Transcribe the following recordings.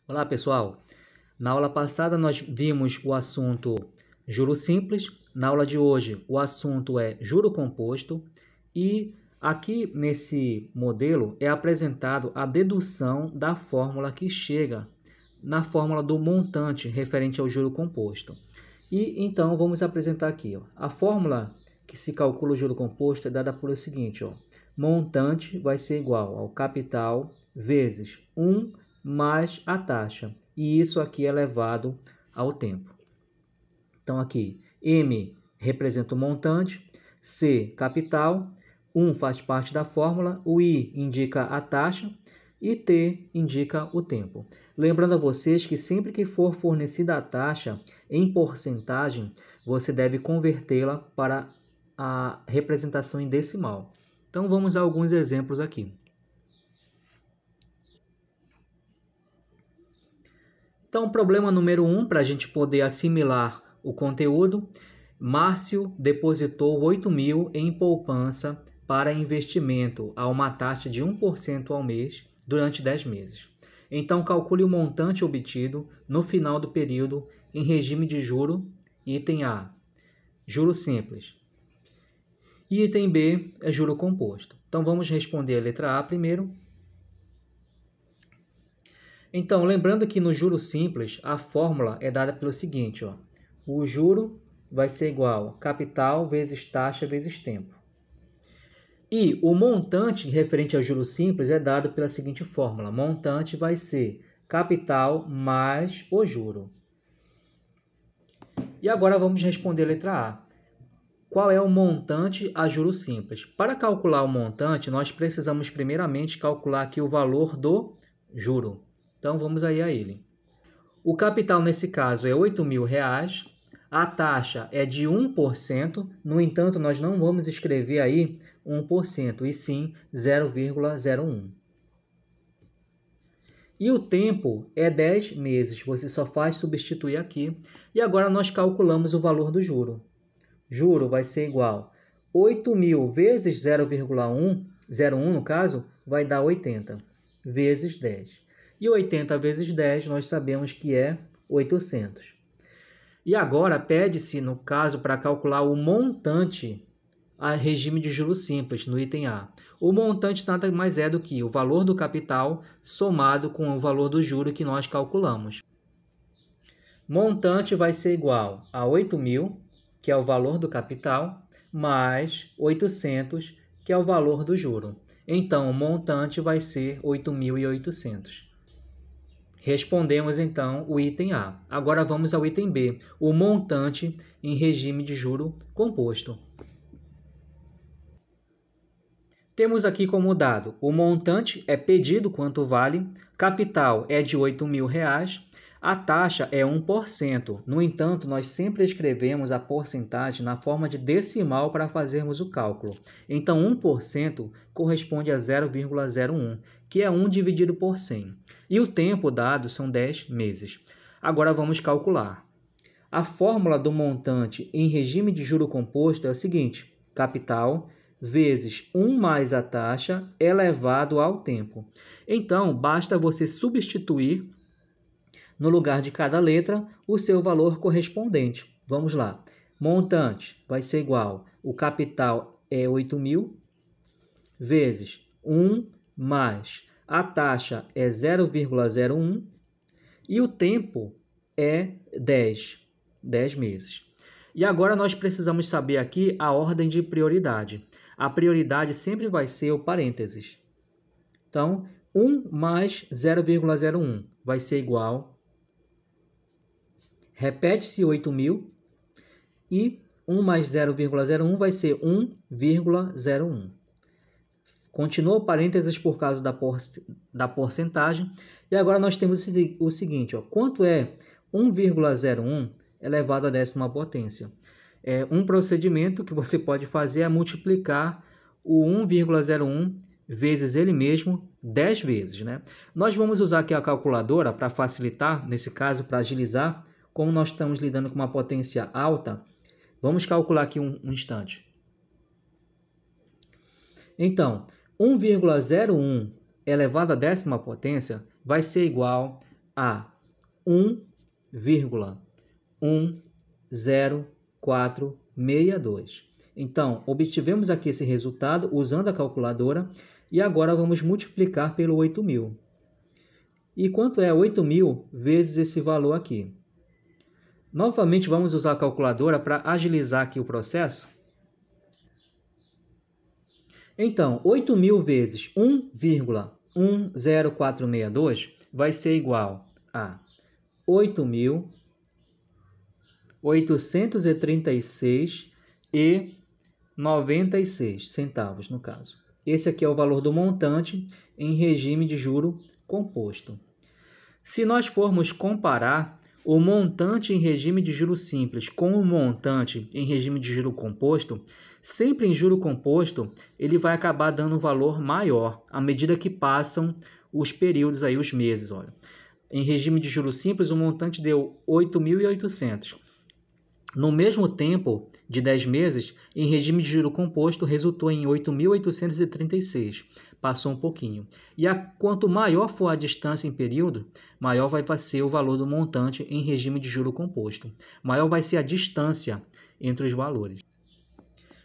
Olá pessoal, na aula passada nós vimos o assunto juro simples, na aula de hoje o assunto é juro composto e aqui nesse modelo é apresentado a dedução da fórmula que chega na fórmula do montante referente ao juro composto. E então vamos apresentar aqui, a fórmula que se calcula o juro composto é dada por o seguinte, montante vai ser igual ao capital vezes 1 mais a taxa, e isso aqui é elevado ao tempo. Então aqui, M representa o montante, C capital, 1 faz parte da fórmula, o I indica a taxa e T indica o tempo. Lembrando a vocês que sempre que for fornecida a taxa em porcentagem, você deve convertê-la para a representação em decimal. Então vamos a alguns exemplos aqui. Então, problema número 1, para a gente poder assimilar o conteúdo, Márcio depositou 8.000 em poupança para investimento a uma taxa de 1% ao mês durante 10 meses. Então, calcule o montante obtido no final do período em regime de juro, item A, juro simples. E item B é juro composto. Então, vamos responder a letra A primeiro. Então, lembrando que no juro simples, a fórmula é dada pelo seguinte, o juro vai ser igual a capital vezes taxa vezes tempo. E o montante referente ao juro simples é dado pela seguinte fórmula, montante vai ser capital mais o juro. E agora vamos responder a letra A. Qual é o montante a juro simples? Para calcular o montante, nós precisamos primeiramente calcular aqui o valor do juro. Então, vamos aí a ele. O capital, nesse caso, é R$ 8.000. A taxa é de 1%. No entanto, nós não vamos escrever aí 1%, e sim 0,01. E o tempo é 10 meses. Você só faz substituir aqui. E agora nós calculamos o valor do juro. Juro vai ser igual a 8.000 vezes 0,01 no caso, vai dar 80, vezes 10. E 80 vezes 10 nós sabemos que é 800. E agora pede-se, no caso, para calcular o montante a regime de juros simples, no item A. O montante nada mais é do que o valor do capital somado com o valor do juro que nós calculamos. Montante vai ser igual a 8.000, que é o valor do capital, mais 800, que é o valor do juro. Então, o montante vai ser 8.800. Respondemos, então, o item A. Agora vamos ao item B, o montante em regime de juro composto. Temos aqui como dado, o montante é pedido quanto vale, capital é de R$ 8.000, a taxa é 1%. No entanto, nós sempre escrevemos a porcentagem na forma de decimal para fazermos o cálculo. Então, 1% corresponde a 0,01, que é 1 dividido por 100. E o tempo dado são 10 meses. Agora vamos calcular. A fórmula do montante em regime de juro composto é o seguinte, capital vezes 1 mais a taxa elevado ao tempo. Então, basta você substituir no lugar de cada letra o seu valor correspondente. Vamos lá. Montante vai ser igual, o capital é 8.000, vezes 1 mais a taxa é 0,01 e o tempo é 10 meses. E agora nós precisamos saber aqui a ordem de prioridade. A prioridade sempre vai ser o parênteses. Então, 1 mais 0,01 vai ser igual, repete-se 8.000 e 1 mais 0,01 vai ser 1,01. Continua o parênteses por causa da porcentagem. E agora nós temos o seguinte, quanto é 1,01 elevado à 10ª potência? Um procedimento que você pode fazer é multiplicar o 1,01 vezes ele mesmo 10 vezes. Nós vamos usar aqui a calculadora para facilitar, nesse caso, para agilizar. Como nós estamos lidando com uma potência alta, vamos calcular aqui um instante. Então, 1,01 elevado à 10ª potência vai ser igual a 1,10462. Então, obtivemos aqui esse resultado usando a calculadora e agora vamos multiplicar pelo 8.000. E quanto é 8.000 vezes esse valor aqui? Novamente, vamos usar a calculadora para agilizar aqui o processo. Então, 8.000 vezes 1,10462 vai ser igual a 8.836,96 centavos, no caso. Esse aqui é o valor do montante em regime de juro composto. Se nós formos comparar o montante em regime de juro simples com o montante em regime de juro composto, sempre em juro composto, ele vai acabar dando um valor maior à medida que passam os períodos, aí, os meses. Olha. Em regime de juro simples, o montante deu 8.800. No mesmo tempo de 10 meses, em regime de juro composto, resultou em 8.836. Passou um pouquinho. E quanto maior for a distância em período, maior vai ser o valor do montante em regime de juro composto. Maior vai ser a distância entre os valores.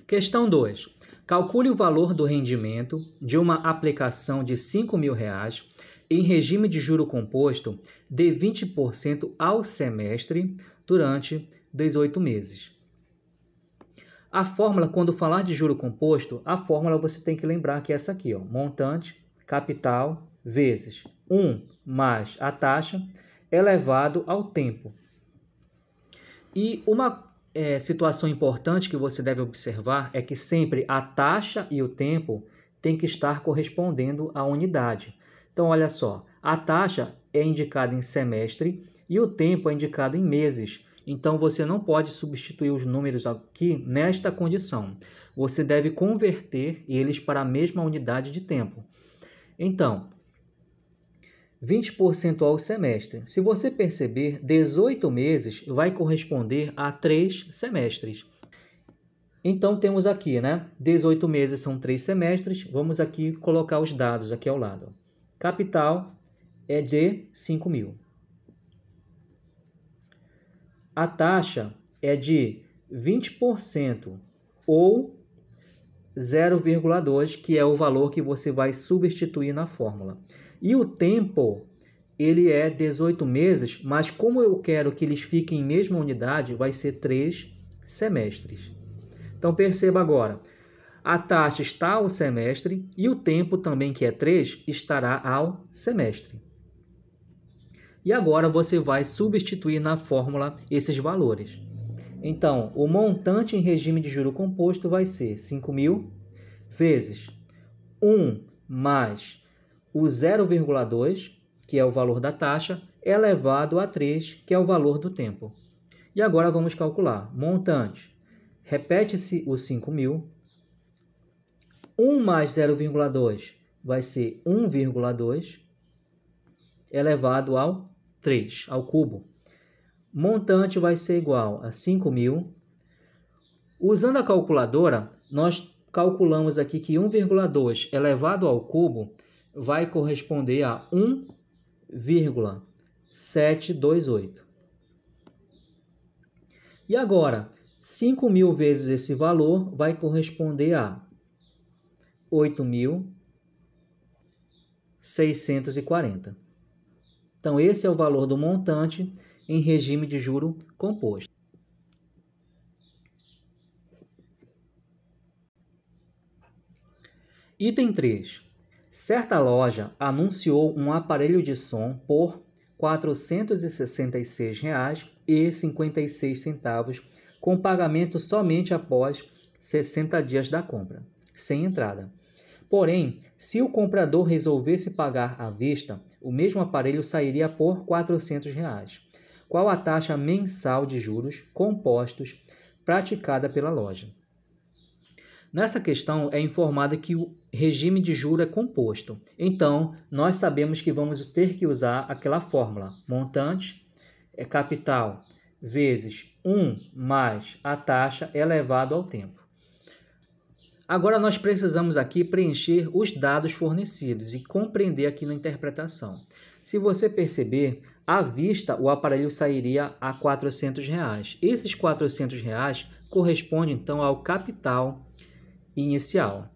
Questão 2. Calcule o valor do rendimento de uma aplicação de R$ 5.000 em regime de juro composto de 20% ao semestre durante 18 meses. A fórmula, quando falar de juro composto, a fórmula você tem que lembrar que é essa aqui, ó, montante, capital, vezes 1 mais a taxa elevado ao tempo. E uma situação importante que você deve observar é que sempre a taxa e o tempo tem que estar correspondendo à unidade. Então, olha só, a taxa é indicada em semestre e o tempo é indicado em meses. Então, você não pode substituir os números aqui nesta condição. Você deve converter eles para a mesma unidade de tempo. Então, 20% ao semestre. Se você perceber, 18 meses vai corresponder a 3 semestres. Então, temos aqui, 18 meses são 3 semestres. Vamos aqui colocar os dados aqui ao lado. Capital é de 5.000. A taxa é de 20% ou 0,2, que é o valor que você vai substituir na fórmula. E o tempo, ele é 18 meses, mas como eu quero que eles fiquem em mesma unidade, vai ser 3 semestres. Então, perceba agora, a taxa está ao semestre e o tempo também, que é 3, estará ao semestre. E agora você vai substituir na fórmula esses valores. Então, o montante em regime de juro composto vai ser 5.000 vezes 1 mais o 0,2, que é o valor da taxa, elevado a 3, que é o valor do tempo. E agora vamos calcular. Montante. Repete-se o 5.000. 1 mais 0,2 vai ser 1,2 elevado ao 3, ao cubo. Montante vai ser igual a 5.000. Usando a calculadora, nós calculamos aqui que 1,2 elevado ao cubo vai corresponder a 1,728. E agora, 5.000 vezes esse valor vai corresponder a 8.640. Então, esse é o valor do montante em regime de juro composto. Item 3. Certa loja anunciou um aparelho de som por R$ 466,56, com pagamento somente após 60 dias da compra, sem entrada. Porém, se o comprador resolvesse pagar à vista, o mesmo aparelho sairia por R$ 400. Qual a taxa mensal de juros compostos praticada pela loja? Nessa questão é informado que o regime de juro é composto. Então, nós sabemos que vamos ter que usar aquela fórmula. Montante é capital vezes 1 mais a taxa elevado ao tempo. Agora, nós precisamos aqui preencher os dados fornecidos e compreender aqui na interpretação. Se você perceber, À vista, o aparelho sairia a R$ 400. Esses R$ 400 correspondem, então, ao capital inicial.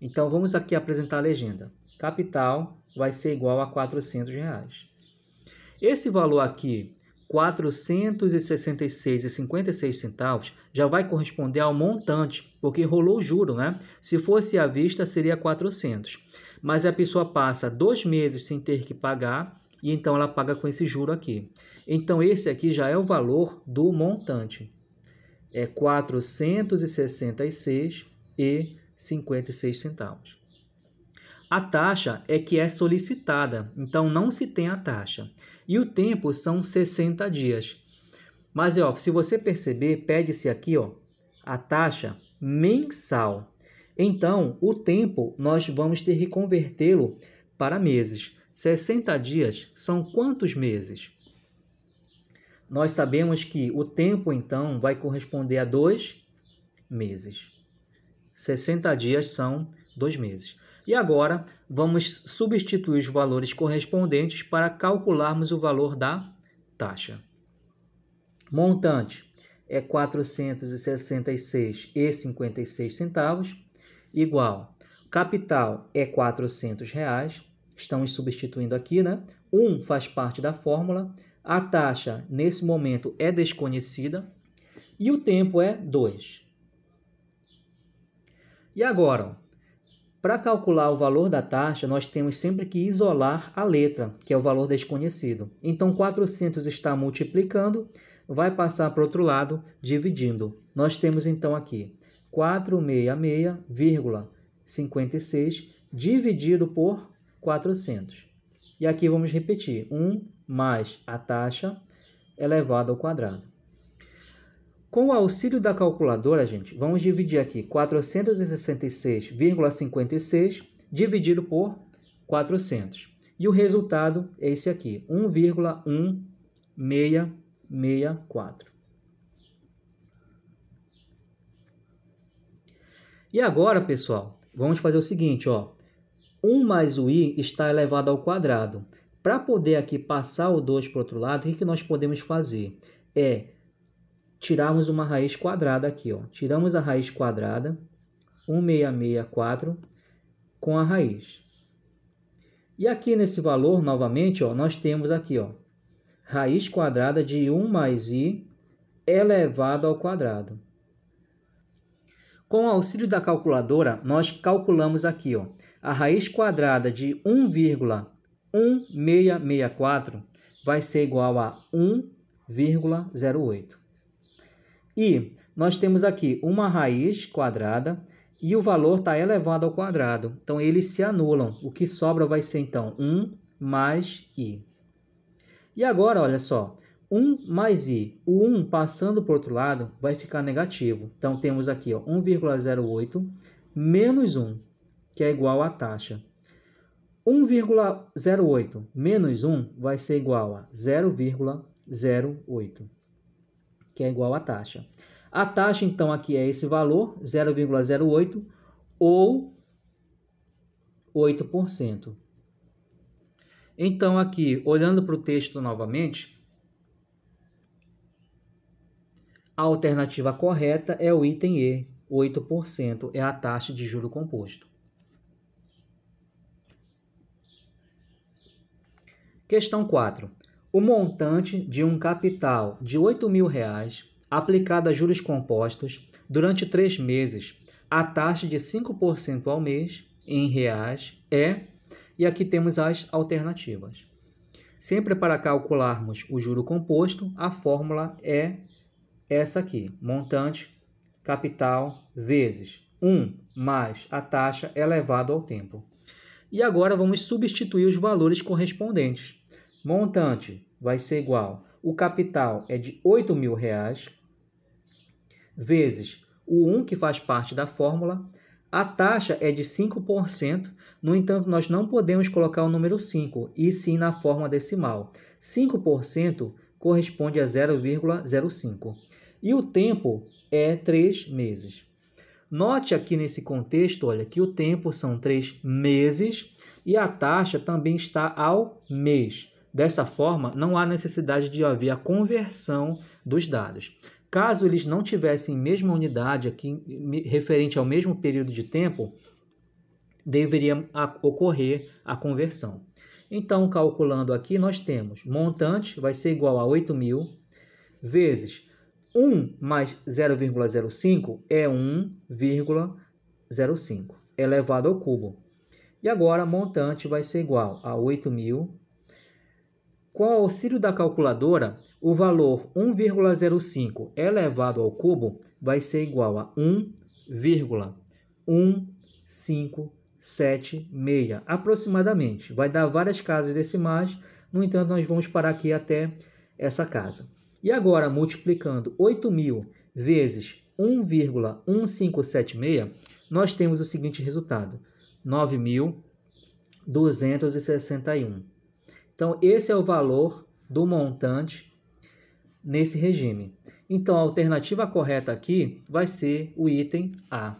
Então, vamos aqui apresentar a legenda. Capital vai ser igual a R$ 400. Esse valor aqui, R$ 466,56, já vai corresponder ao montante, porque rolou o juro, né? Se fosse à vista, seria 400. Mas a pessoa passa 2 meses sem ter que pagar, e então ela paga com esse juro aqui. Então, esse aqui já é o valor do montante. É R$ 466,56. A taxa é que é solicitada, então não se tem a taxa. E o tempo são 60 dias. Mas, ó, se você perceber, pede-se aqui, ó, a taxa mensal. Então, o tempo nós vamos ter que convertê-lo para meses. 60 dias são quantos meses? Nós sabemos que o tempo, então, vai corresponder a 2 meses. 60 dias são 2 meses. E agora, vamos substituir os valores correspondentes para calcularmos o valor da taxa. Montante é R$ 466,56, igual. Capital é R$ 400. Estamos substituindo aqui, né? 1 faz parte da fórmula. A taxa, nesse momento, é desconhecida. E o tempo é 2. E agora, para calcular o valor da taxa, nós temos sempre que isolar a letra, que é o valor desconhecido. Então, 400 está multiplicando, vai passar para o outro lado, dividindo. Nós temos, então, aqui 466,56 dividido por 400. E aqui vamos repetir. 1 mais a taxa elevado ao quadrado. Com o auxílio da calculadora, gente, vamos dividir aqui 466,56 dividido por 400. E o resultado é esse aqui, 1,1664. E agora, pessoal, vamos fazer o seguinte, ó. 1 mais o i está elevado ao quadrado. Para poder aqui passar o 2 para o outro lado, o que nós podemos fazer? Tirarmos uma raiz quadrada aqui, ó. Tiramos a raiz quadrada, 1,664, com a raiz. E aqui nesse valor, novamente, ó, nós temos aqui, ó, raiz quadrada de 1 mais i elevado ao quadrado. Com o auxílio da calculadora, nós calculamos aqui, ó, a raiz quadrada de 1,1664 vai ser igual a 1,08. E nós temos aqui uma raiz quadrada e o valor está elevado ao quadrado. Então, eles se anulam. O que sobra vai ser, então, 1 mais i. E agora, olha só, 1 mais i. O 1 passando para o outro lado vai ficar negativo. Então, temos aqui 1,08 menos 1, que é igual à taxa. 1,08 menos 1 vai ser igual a 0,08. Que é igual à taxa. A taxa, então, aqui é esse valor, 0,08 ou 8%. Então, aqui, olhando para o texto novamente, a alternativa correta é o item E, 8% é a taxa de juro composto. Questão 4. O montante de um capital de R$ 8.000 aplicado a juros compostos durante 3 meses, a taxa de 5% ao mês em reais é, e aqui temos as alternativas. Sempre para calcularmos o juro composto, a fórmula é essa aqui, montante, capital, vezes 1 mais a taxa elevado ao tempo. E agora vamos substituir os valores correspondentes. Montante vai ser igual, o capital é de R$ 8.000, vezes o 1 que faz parte da fórmula, a taxa é de 5%, no entanto, nós não podemos colocar o número 5, e sim na forma decimal. 5% corresponde a 0,05. E o tempo é 3 meses. Note aqui nesse contexto, olha, que o tempo são 3 meses e a taxa também está ao mês. Dessa forma, não há necessidade de haver a conversão dos dados. Caso eles não tivessem mesma unidade aqui, referente ao mesmo período de tempo, deveria ocorrer a conversão. Então, calculando aqui, nós temos montante vai ser igual a 8.000 vezes 1 mais 0,05 é 1,05 elevado ao cubo. E agora, montante vai ser igual a 8.000. Com o auxílio da calculadora, o valor 1,05 elevado ao cubo vai ser igual a 1,1576 aproximadamente. Vai dar várias casas decimais, no entanto, nós vamos parar aqui até essa casa. E agora, multiplicando 8.000 vezes 1,1576, nós temos o seguinte resultado: 9.261. Então, esse é o valor do montante nesse regime. Então, a alternativa correta aqui vai ser o item A.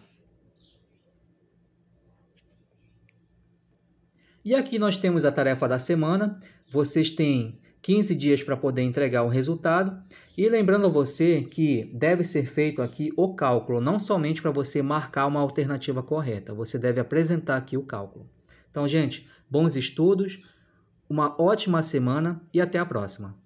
E aqui nós temos a tarefa da semana. Vocês têm 15 dias para poder entregar o resultado. E lembrando a você que deve ser feito aqui o cálculo, não somente para você marcar uma alternativa correta. Você deve apresentar aqui o cálculo. Então, gente, bons estudos, uma ótima semana e até a próxima.